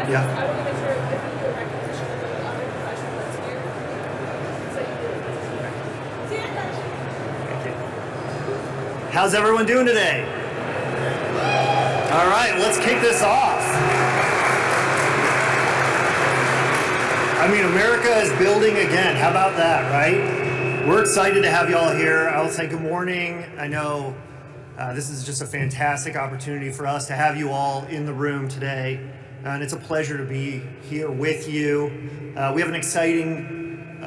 Yeah. I want to make sure if you do a recognition of the other professional that's here, so you do it. See, I got you. Thank you. How's everyone doing today? All right, let's kick this off. I mean, America is building again. How about that, right? We're excited to have you all here. I'll say good morning. I know this is just a fantastic opportunity for us to have you all in the room today. And it's a pleasure to be here with you. We have an exciting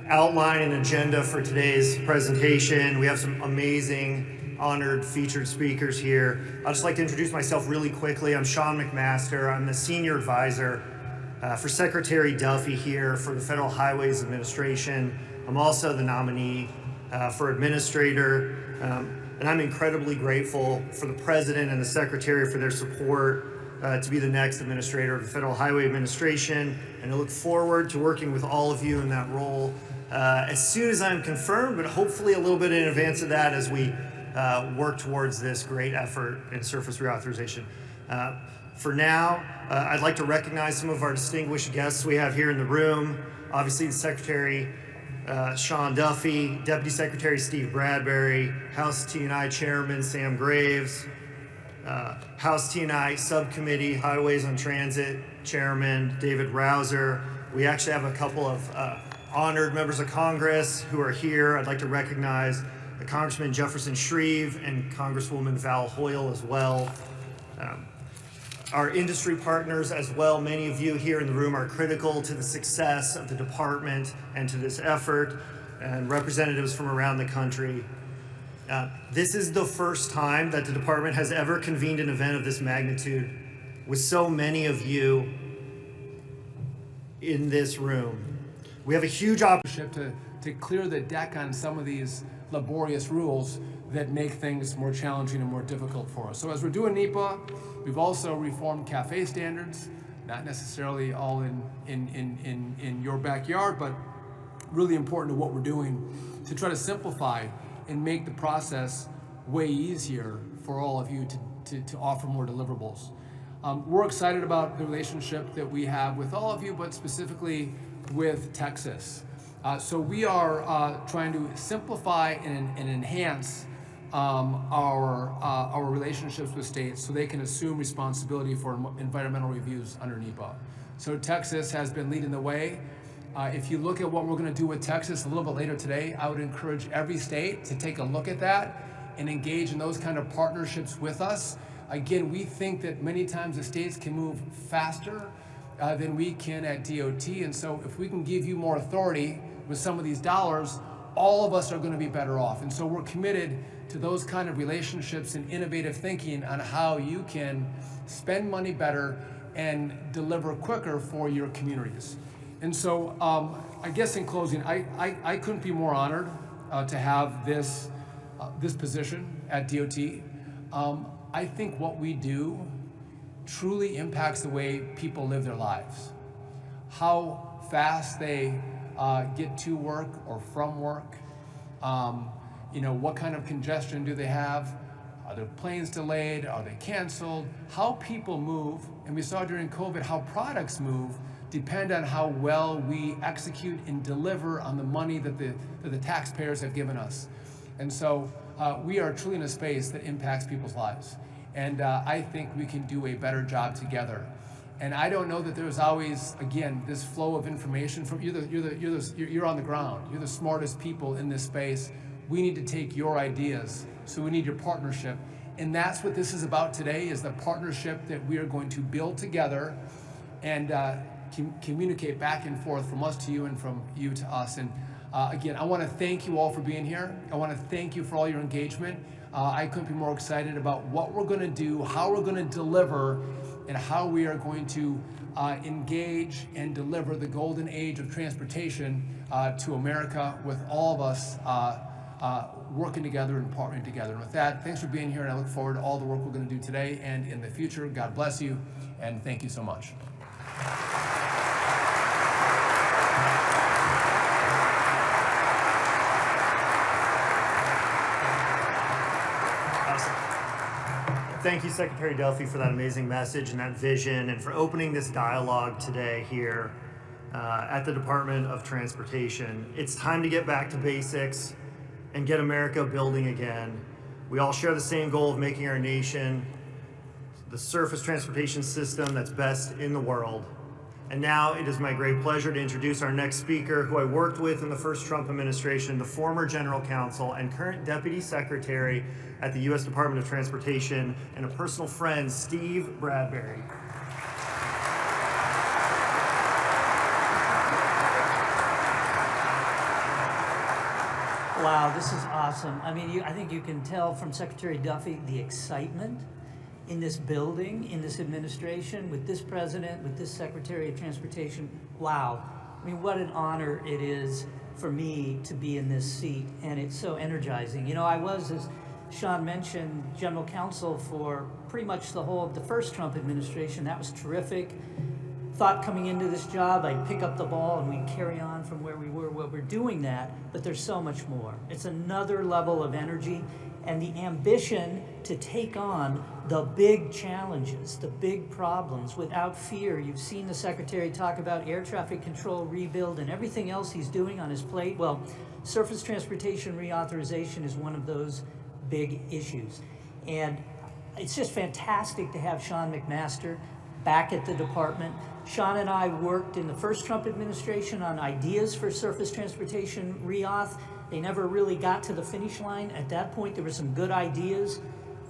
outline and agenda for today's presentation. We have some amazing honored featured speakers here. I'd just like to introduce myself really quickly. I'm Sean McMaster. I'm the Senior Advisor for Secretary Duffy here for the Federal Highways Administration. I'm also the nominee for Administrator, and I'm incredibly grateful for the President and the Secretary for their support to be the next Administrator of the Federal Highway Administration, and I look forward to working with all of you in that role as soon as I'm confirmed, but hopefully a little bit in advance of that as we work towards this great effort in surface reauthorization. For now, I'd like to recognize some of our distinguished guests we have here in the room. Obviously, the Secretary Sean Duffy, Deputy Secretary Steve Bradbury, House T&I Chairman Sam Graves, House T&I Subcommittee Highways on Transit Chairman David Rouser. We actually have a couple of honored members of Congress who are here. I'd like to recognize Congressman Jefferson Shreve and Congresswoman Val Hoyle as well. Our industry partners as well, many of you here in the room are critical to the success of the department and to this effort, and representatives from around the country. This is the first time that the department has ever convened an event of this magnitude with so many of you in this room. We have a huge opportunity to clear the deck on some of these laborious rules that make things more challenging and more difficult for us. So as we're doing NEPA, we've also reformed CAFE standards, not necessarily all in your backyard, but really important to what we're doing to try to simplify and make the process way easier for all of you to offer more deliverables. We're excited about the relationship that we have with all of you, but specifically with Texas. So we are trying to simplify and enhance our relationships with states so they can assume responsibility for environmental reviews under NEPA. So Texas has been leading the way. If you look at what we're going to do with Texas a little bit later today, I would encourage every state to take a look at that and engage in those kind of partnerships with us. Again, we think that many times the states can move faster than we can at DOT, and so if we can give you more authority with some of these dollars, all of us are going to be better off. And so we're committed to those kind of relationships and innovative thinking on how you can spend money better and deliver quicker for your communities. And so I guess in closing, I couldn't be more honored to have this position at DOT. I think what we do truly impacts the way people live their lives. How fast they get to work or from work, what kind of congestion do they have? Are their planes delayed? Are they canceled? How people move, and we saw during COVID how products move, depend on how well we execute and deliver on the money that the taxpayers have given us. And so we are truly in a space that impacts people's lives. And I think we can do a better job together. And I don't know that there's always, again, this flow of information from you're on the ground. You're the smartest people in this space. We need to take your ideas, so we need your partnership. And that's what this is about today, is the partnership that we are going to build together and communicate back and forth from us to you and from you to us. And again, I want to thank you all for being here. I want to thank you for all your engagement. I couldn't be more excited about what we're going to do, how we're going to deliver, and how we are going to engage and deliver the golden age of transportation to America, with all of us working together and partnering together. And with that, thanks for being here, and I look forward to all the work we're going to do today and in the future. God bless you, and thank you so much. thank you, Secretary Duffy, for that amazing message and that vision, and for opening this dialogue today here at the Department of Transportation. It's time to get back to basics and get America building again. We all share the same goal of making our nation the surface transportation system that's best in the world. And now it is my great pleasure to introduce our next speaker, who I worked with in the first Trump administration, the former General Counsel and current Deputy Secretary at the U.S. Department of Transportation, and a personal friend, Steve Bradbury. Wow, this is awesome. I mean, I think you can tell from Secretary Duffy the excitement in this building, in this administration, with this president, with this Secretary of Transportation. Wow. I mean, what an honor it is for me to be in this seat, and it's so energizing. You know, I was, as Sean mentioned, General Counsel for pretty much the whole of the first Trump administration. That was terrific. Thought coming into this job I'd pick up the ball and we'd carry on from where we were. Well, we're doing that, but there's so much more. It's another level of energy and the ambition to take on the big challenges, the big problems without fear. You've seen the Secretary talk about air traffic control rebuild and everything else he's doing on his plate. Well, surface transportation reauthorization is one of those big issues. And it's just fantastic to have Sean McMaster back at the department. Sean and I worked in the first Trump administration on ideas for surface transportation reauth. They never really got to the finish line. At that point, there were some good ideas.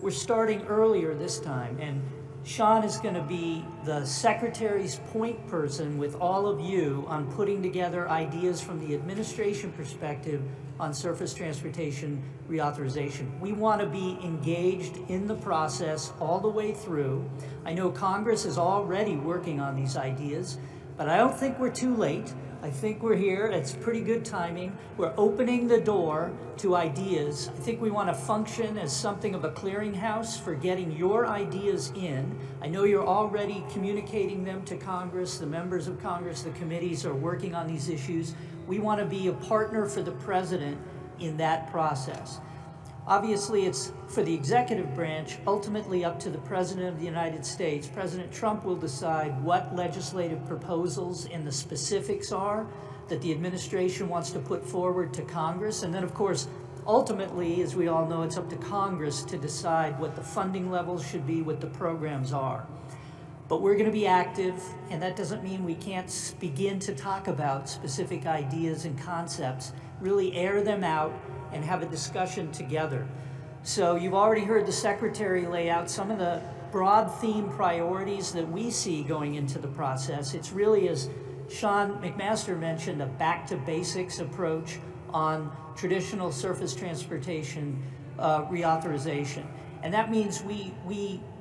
We're starting earlier this time, and Sean is going to be the Secretary's point person with all of you on putting together ideas from the administration perspective on surface transportation reauthorization. We want to be engaged in the process all the way through. I know Congress is already working on these ideas, but I don't think we're too late. I think we're here. It's pretty good timing. We're opening the door to ideas. I think we want to function as something of a clearinghouse for getting your ideas in. I know you're already communicating them to Congress. The members of Congress, the committees are working on these issues. We want to be a partner for the president in that process. Obviously, it's for the executive branch, ultimately up to the President of the United States. President Trump will decide what legislative proposals and the specifics are that the administration wants to put forward to Congress. And then, of course, ultimately, as we all know, it's up to Congress to decide what the funding levels should be, what the programs are. But we're going to be active, and that doesn't mean we can't begin to talk about specific ideas and concepts, really air them out, and have a discussion together. So you've already heard the Secretary lay out some of the broad theme priorities that we see going into the process. It's really, as Sean McMaster mentioned, a back to basics approach on traditional surface transportation reauthorization. And that means we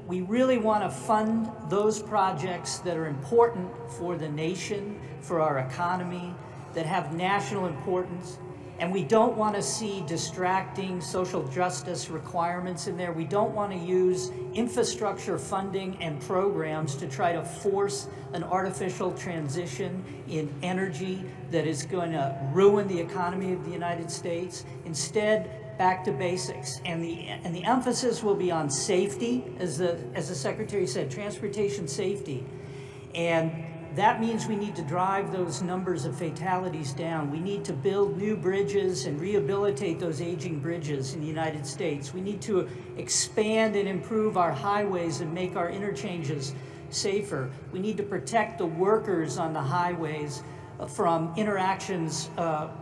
really want to fund those projects that are important for the nation, for our economy, that have national importance. And we don't want to see distracting social justice requirements in there. We don't want to use infrastructure funding and programs to try to force an artificial transition in energy that is going to ruin the economy of the United States. Instead, back to basics. And the emphasis will be on safety, as the Secretary said, transportation safety. And that means we need to drive those numbers of fatalities down. We need to build new bridges and rehabilitate those aging bridges in the United States. We need to expand and improve our highways and make our interchanges safer. We need to protect the workers on the highways from interactions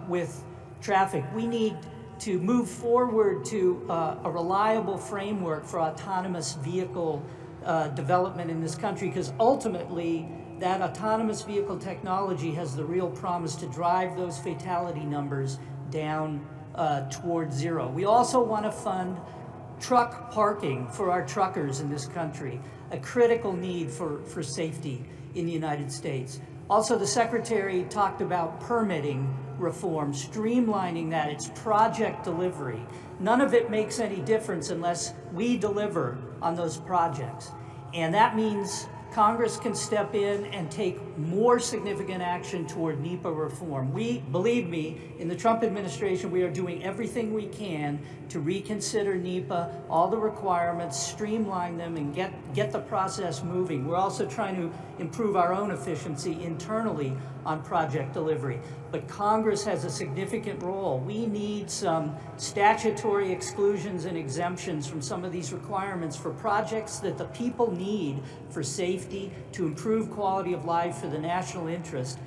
with traffic. We need to move forward to a reliable framework for autonomous vehicle development in this country, because ultimately that autonomous vehicle technology has the real promise to drive those fatality numbers down towards zero. We also want to fund truck parking for our truckers in this country, a critical need for safety in the United States. Also, the Secretary talked about permitting reform, streamlining that. It's project delivery. None of it makes any difference unless we deliver on those projects. And that means Congress can step in and take more significant action toward NEPA reform. Believe me, in the Trump administration, we are doing everything we can to reconsider NEPA, all the requirements, streamline them, and get the process moving. We're also trying to improve our own efficiency internally on project delivery. But Congress has a significant role. We need some statutory exclusions and exemptions from some of these requirements for projects that the people need for safety, to improve quality of life, for the national interest.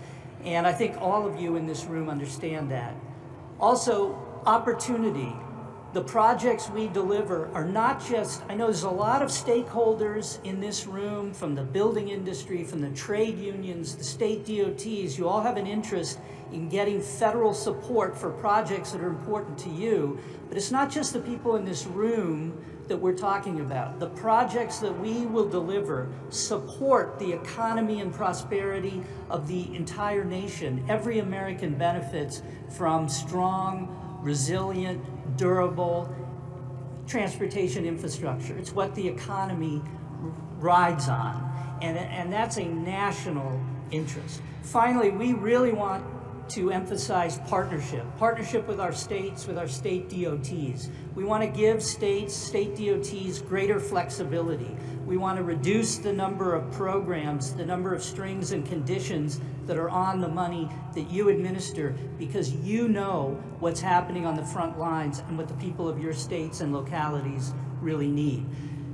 And I think all of you in this room understand that. Also, opportunity. The projects we deliver are not just, I know there's a lot of stakeholders in this room, from the building industry, from the trade unions, the state DOTs. You all have an interest in getting federal support for projects that are important to you. But it's not just the people in this room that we're talking about. The projects that we will deliver support the economy and prosperity of the entire nation. Every American benefits from strong, resilient, durable transportation infrastructure. It's what the economy rides on, and that's a national interest. Finally, we really want to emphasize partnership with our states, with our state DOTs. We want to give state DOTs greater flexibility. We want to reduce the number of programs, the number of strings and conditions that are on the money that you administer, because you know what's happening on the front lines and what the people of your states and localities really need.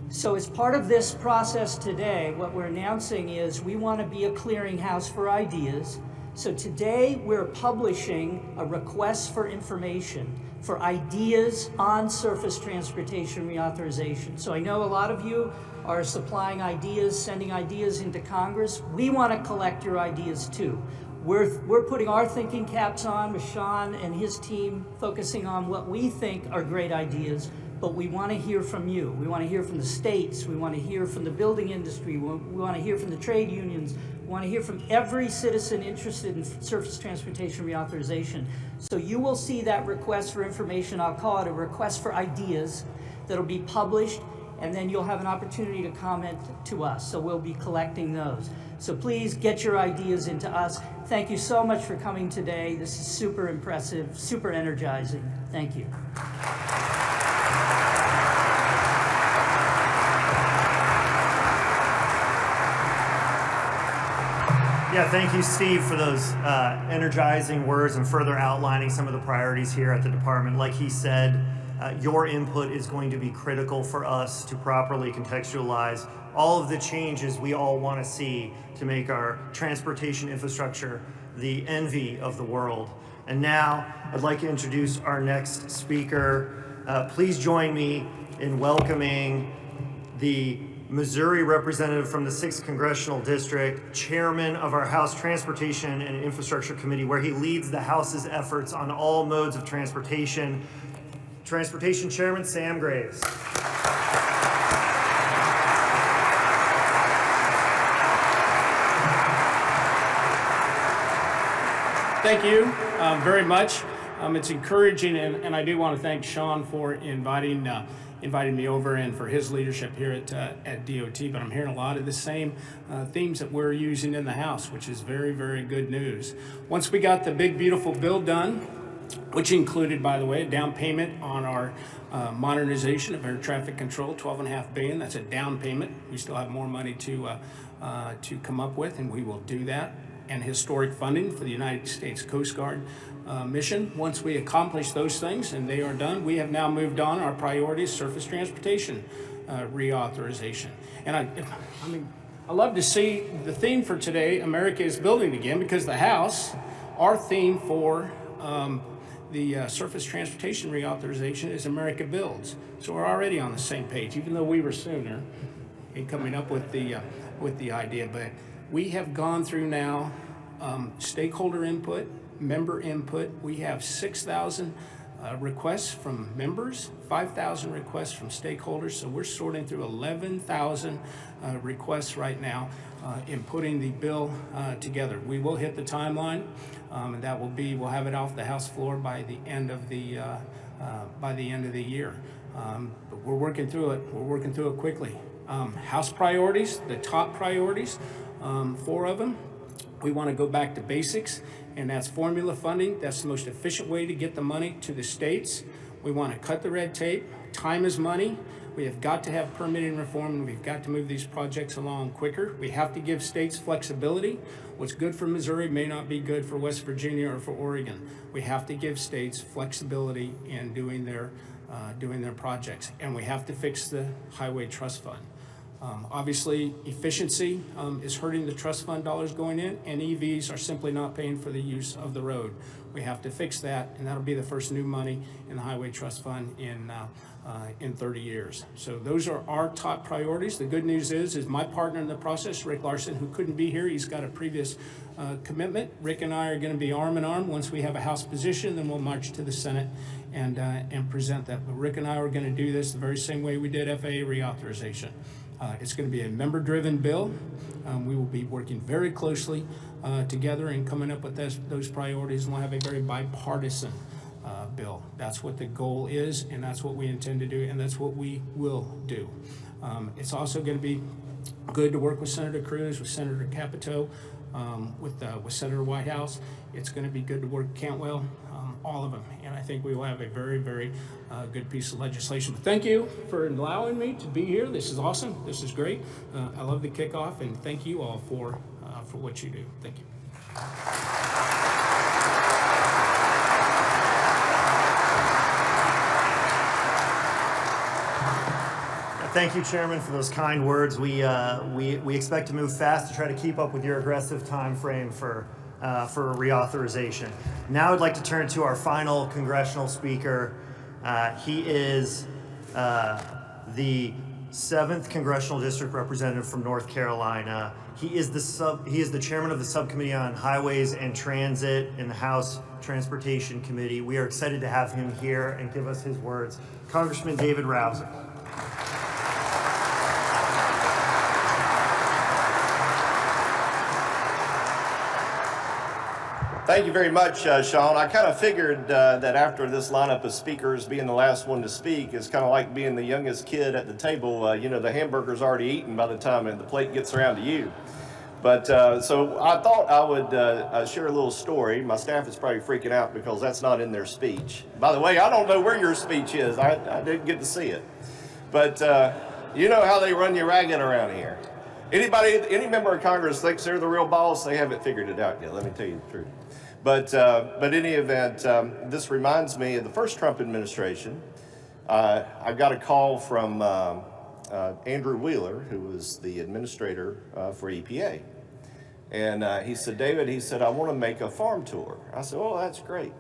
So as part of this process today, what we're announcing is we want to be a clearinghouse for ideas. So today we're publishing a request for information for ideas on surface transportation reauthorization. So I know a lot of you are supplying ideas, sending ideas into Congress. We want to collect your ideas too. We're putting our thinking caps on with Sean and his team, focusing on what we think are great ideas, but we want to hear from you. We want to hear from the states. We want to hear from the building industry. We want to hear from the trade unions. We want to hear from every citizen interested in surface transportation reauthorization. So you will see that request for information. I'll call it a request for ideas that'll be published, and then you'll have an opportunity to comment to us. So we'll be collecting those. So please get your ideas into us. Thank you so much for coming today. This is super impressive, super energizing. Thank you. Yeah, thank you, Steve, for those energizing words and further outlining some of the priorities here at the department. Like he said, your input is going to be critical for us to properly contextualize all of the changes we all want to see to make our transportation infrastructure the envy of the world. And now I'd like to introduce our next speaker. Please join me in welcoming the Missouri representative from the 6th Congressional District, chairman of our House Transportation and Infrastructure Committee, where he leads the House's efforts on all modes of transportation. Transportation Chairman Sam Graves. Thank you very much. It's encouraging, and I do want to thank Sean for inviting me over and for his leadership here at DOT. But I'm hearing a lot of the same themes that we're using in the House, which is very, very good news. Once we got the big, beautiful bill done, which included, by the way, a down payment on our modernization of air traffic control, $12.5 billion. That's a down payment. We still have more money to come up with, and we will do that. And historic funding for the United States Coast Guard mission. Once we accomplish those things and they are done, we have now moved on. Our priorities: surface transportation reauthorization. And I love to see the theme for today, America is building again, because the House, our theme for the surface transportation reauthorization is America builds. So we're already on the same page, even though we were sooner in coming up with the idea. But we have gone through now stakeholder input, member input. We have 6,000 requests from members, 5,000 requests from stakeholders. So we're sorting through 11,000 requests right now in putting the bill together. We will hit the timeline, and that will be, we'll have it off the House floor by the end of the year. But we're working through it. We're working through it quickly. House priorities, the top priorities, 4 of them. We want to go back to basics, and that's formula funding. That's the most efficient way to get the money to the states. We want to cut the red tape. Time is money. We have got to have permitting reform, and we've got to move these projects along quicker. We have to give states flexibility. What's good for Missouri may not be good for West Virginia or for Oregon. We have to give states flexibility in doing their projects, and we have to fix the highway trust fund. Obviously, efficiency is hurting the trust fund dollars going in, and EVs are simply not paying for the use of the road. We have to fix that, and that'll be the first new money in the highway trust fund in 30 years. So those are our top priorities. The good news is my partner in the process, Rick Larson, who couldn't be here. He's got a previous commitment. Rick and I are going to be arm in arm. Once we have a House position, then we'll march to the Senate and present that. But Rick and I are going to do this the very same way we did FAA reauthorization. It's going to be a member-driven bill. We will be working very closely together and coming up with those priorities, and we'll have a very bipartisan bill. That's what the goal is, and that's what we intend to do, and that's what we will do. It's also going to be good to work with Senator Cruz, with Senator Capito, with Senator Whitehouse. It's going to be good to work with Cantwell, all of them, and I think we will have a very, very good piece of legislation. But thank you for allowing me to be here. This is awesome. This is great. I love the kickoff, and thank you all for what you do. Thank you. Thank you, Chairman, for those kind words. We expect to move fast to try to keep up with your aggressive time frame for reauthorization. Now I'd like to turn to our final congressional speaker. He is the 7th Congressional District Representative from North Carolina. He is the chairman of the Subcommittee on Highways and Transit in the House Transportation Committee. We are excited to have him here and give us his words. Congressman David Rouser. Thank you very much, Sean. I kind of figured that after this lineup of speakers, being the last one to speak is kind of like being the youngest kid at the table. You know, the hamburger's already eaten by the time the plate gets around to you. But so I thought I would share a little story. My staff is probably freaking out because that's not in their speech. By the way, I don't know where your speech is. I didn't get to see it. But you know how they run you ragged around here. Any member of Congress thinks they're the real boss, they haven't figured it out yet, let me tell you the truth. But in any event, this reminds me of the first Trump administration. I got a call from Andrew Wheeler, who was the administrator for EPA. And he said, David, he said, I want to make a farm tour. I said, oh, that's great.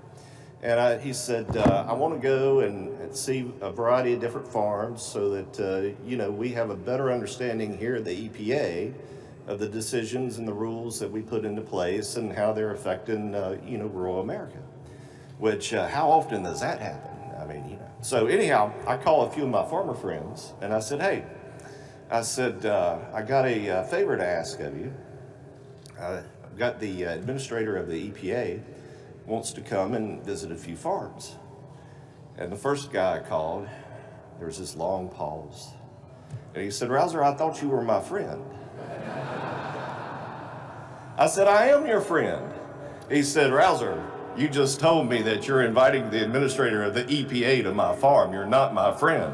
And he said, I want to go and see a variety of different farms so that, you know, we have a better understanding here at the EPA of the decisions and the rules that we put into place and how they're affecting, you know, rural America. Which, how often does that happen? I mean, you know. So anyhow, I called a few of my farmer friends and I said, hey, I said, I got a favor to ask of you. I've got the administrator of the EPA wants to come and visit a few farms. And the first guy I called, there was this long pause. And he said, Rouser, I thought you were my friend. I said, I am your friend. He said, Rouser, you just told me that you're inviting the administrator of the EPA to my farm. You're not my friend.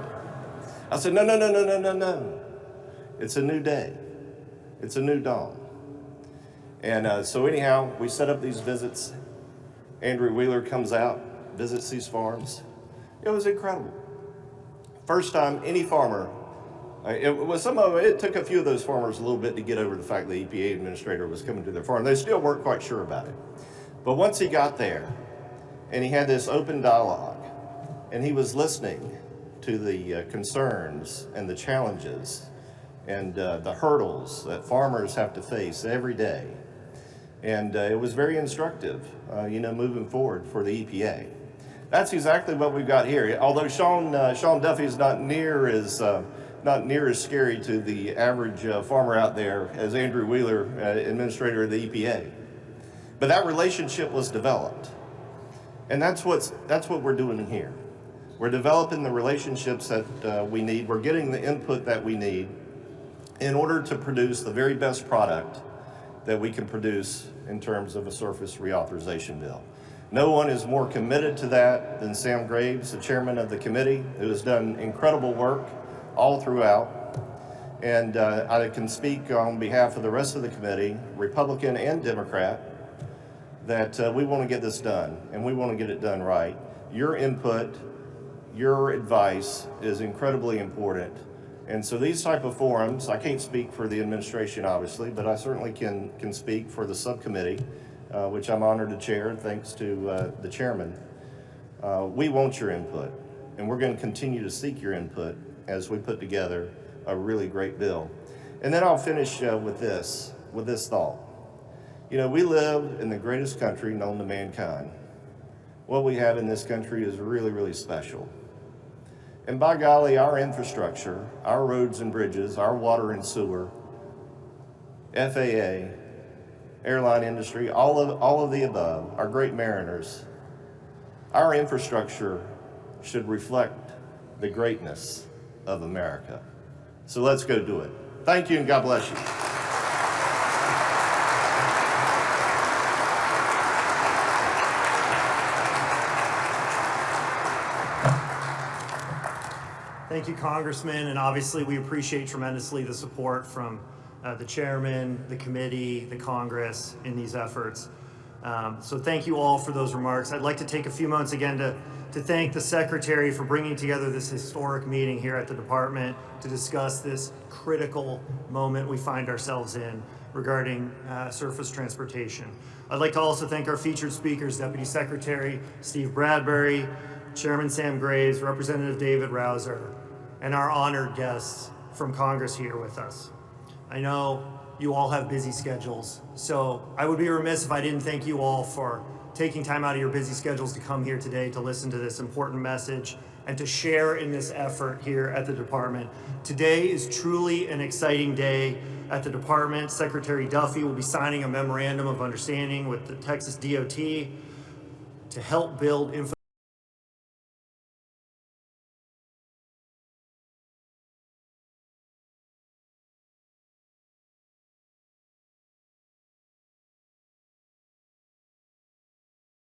I said, no. It's a new day. It's a new dawn. And so anyhow, we set up these visits. Andrew Wheeler comes out, visits these farms. It was incredible. First time any farmer, it took a few of those farmers a little bit to get over the fact the EPA administrator was coming to their farm. They still weren't quite sure about it. But once he got there and he had this open dialogue and he was listening to the concerns and the challenges and the hurdles that farmers have to face every day. And it was very instructive, you know, moving forward for the EPA. That's exactly what we've got here. Although Sean Duffy is not near as scary to the average farmer out there as Andrew Wheeler, administrator of the EPA. But that relationship was developed, and that's what we're doing in here. We're developing the relationships that we need. We're getting the input that we need, in order to produce the very best product that we can produce in terms of a surface reauthorization bill. No one is more committed to that than Sam Graves, the chairman of the committee, who has done incredible work all throughout. And I can speak on behalf of the rest of the committee, Republican and Democrat, that we want to get this done, and we want to get it done right. Your input, your advice is incredibly important. And so these type of forums, I can't speak for the administration, obviously, but I certainly can speak for the subcommittee, which I'm honored to chair, thanks to the chairman. We want your input, and we're going to continue to seek your input as we put together a really great bill. And then I'll finish with this thought. You know, we live in the greatest country known to mankind. What we have in this country is really, really special. And by golly, our infrastructure, our roads and bridges, our water and sewer, FAA, airline industry, all of the above, our great mariners, our infrastructure should reflect the greatness of America. So let's go do it. Thank you, and God bless you. Thank you, Congressman, and obviously we appreciate tremendously the support from the chairman, the committee, the Congress in these efforts. So thank you all for those remarks. I'd like to take a few moments again to thank the Secretary for bringing together this historic meeting here at the department to discuss this critical moment we find ourselves in regarding surface transportation. I'd like to also thank our featured speakers, Deputy Secretary Steve Bradbury, Chairman Sam Graves, Representative David Rouser, and our honored guests from Congress here with us. I know you all have busy schedules, so I would be remiss if I didn't thank you all for taking time out of your busy schedules to come here today to listen to this important message and to share in this effort here at the department. Today is truly an exciting day at the department. Secretary Duffy will be signing a memorandum of understanding with the Texas DOT to help build infrastructure